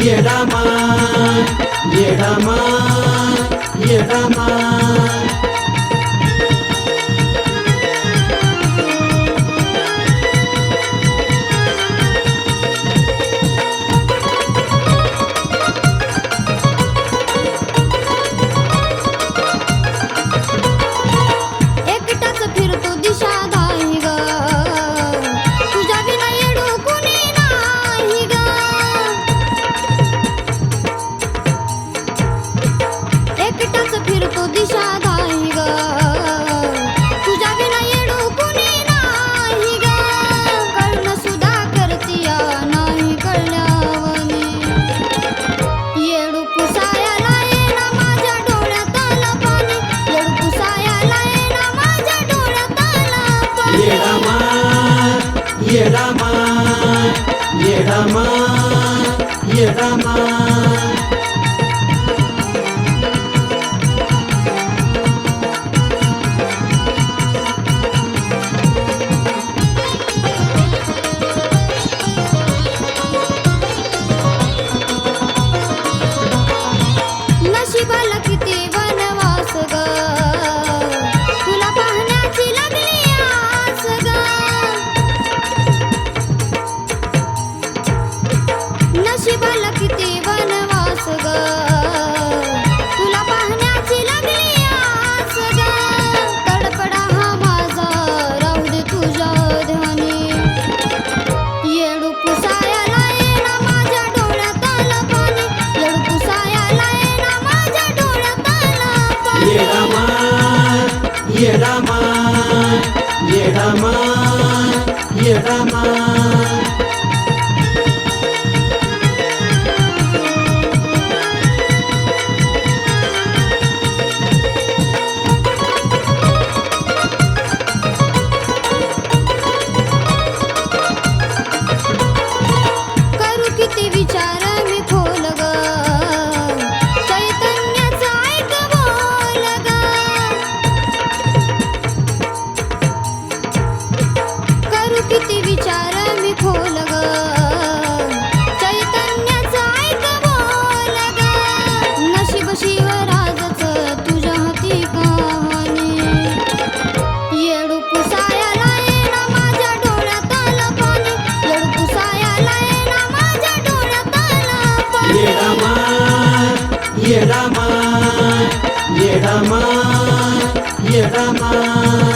येडामा येडामा येडामा एकटाच फिरतो दिशा दाही ग तुझ्या विना येडू कुणी नाही ग एकटाच फिरतो दिशा दाही ग तुझ्या विना येडू कुणी नाही ग कळणं सुद्धा करतिया नाही कळल्यावनी येडू पुसायला येणा माझ्या डोळ्यात आलं पाणी येडू पुसायला येणा माझ्या डोळ्यात आलं पाणी येडामा येडामा येडामा येडामा नशिबाला किती वनवास ग तुला पाहण्याची लागली आस ग नशिबाला किती वनवास ग तुला पाहण्याची लागली आस ग तडपडा हा माझा राहू दे तुझ्या ध्यानी येडू पुसायला येणा माझ्या डोळ्यात आलं पाणी येडू पुसायला येणा माझ्या डोळ्यात आलं पाणी येडामा येडामा येडामा येडामा करू किती विचार मी खोल ग चैतन्याचा ऐक बोल ग करू किती विचार मी खोल ग चैतन्याचा ऐक बोल ग नशीब शिवराजच तुझ्या हाती कहाणी येडू पुसायला येणा माझ्या डोळ्यात आलं पाणी येडू पुसायला येणा माझ्या डोळ्यात आलं पाणी येडामा येडामा येडामा येडामा